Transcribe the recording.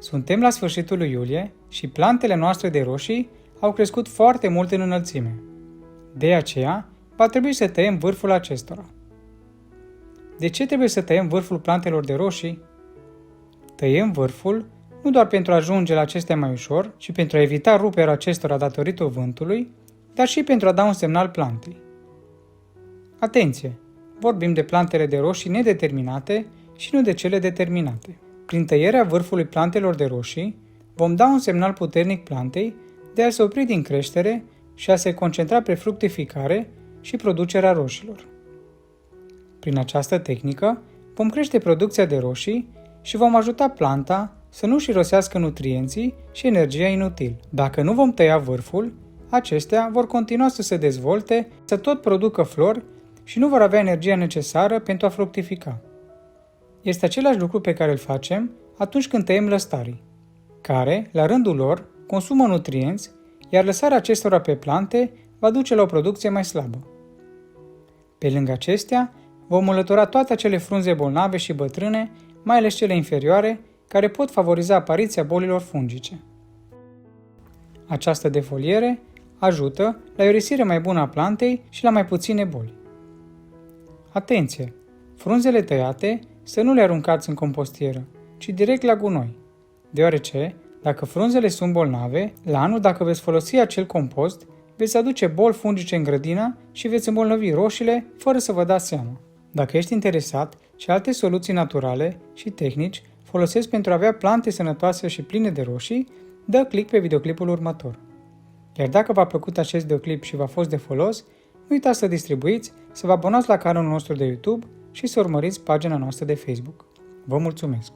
Suntem la sfârșitul lui iulie și plantele noastre de roșii au crescut foarte mult în înălțime. De aceea, va trebui să tăiem vârful acestora. De ce trebuie să tăiem vârful plantelor de roșii? Tăiem vârful nu doar pentru a ajunge la acestea mai ușor, ci pentru a evita ruperea acestora datorită vântului, dar și pentru a da un semnal plantei. Atenție! Vorbim de plantele de roșii nedeterminate și nu de cele determinate. Prin tăierea vârfului plantelor de roșii, vom da un semnal puternic plantei de a se opri din creștere și a se concentra pe fructificare și producerea roșilor. Prin această tehnică, vom crește producția de roșii și vom ajuta planta să nu-și irosească nutrienții și energia inutil. Dacă nu vom tăia vârful, acestea vor continua să se dezvolte, să tot producă flori și nu vor avea energia necesară pentru a fructifica. Este același lucru pe care îl facem atunci când tăiem lăstarii, care, la rândul lor, consumă nutrienți, iar lăsarea acestora pe plante va duce la o producție mai slabă. Pe lângă acestea, vom înlătura toate acele frunze bolnave și bătrâne, mai ales cele inferioare, care pot favoriza apariția bolilor fungice. Această defoliere ajută la o irisire mai bună a plantei și la mai puține boli. Atenție! Frunzele tăiate să nu le aruncați în compostieră, ci direct la gunoi, deoarece, dacă frunzele sunt bolnave, la anul dacă veți folosi acel compost, veți aduce boli fungice în grădină și veți îmbolnăvi roșiile fără să vă dați seama. Dacă ești interesat, ce alte soluții naturale și tehnici folosesc pentru a avea plante sănătoase și pline de roșii, dă click pe videoclipul următor. Iar dacă v-a plăcut acest videoclip și v-a fost de folos, nu uitați să distribuiți, să vă abonați la canalul nostru de YouTube și să urmăriți pagina noastră de Facebook. Vă mulțumesc!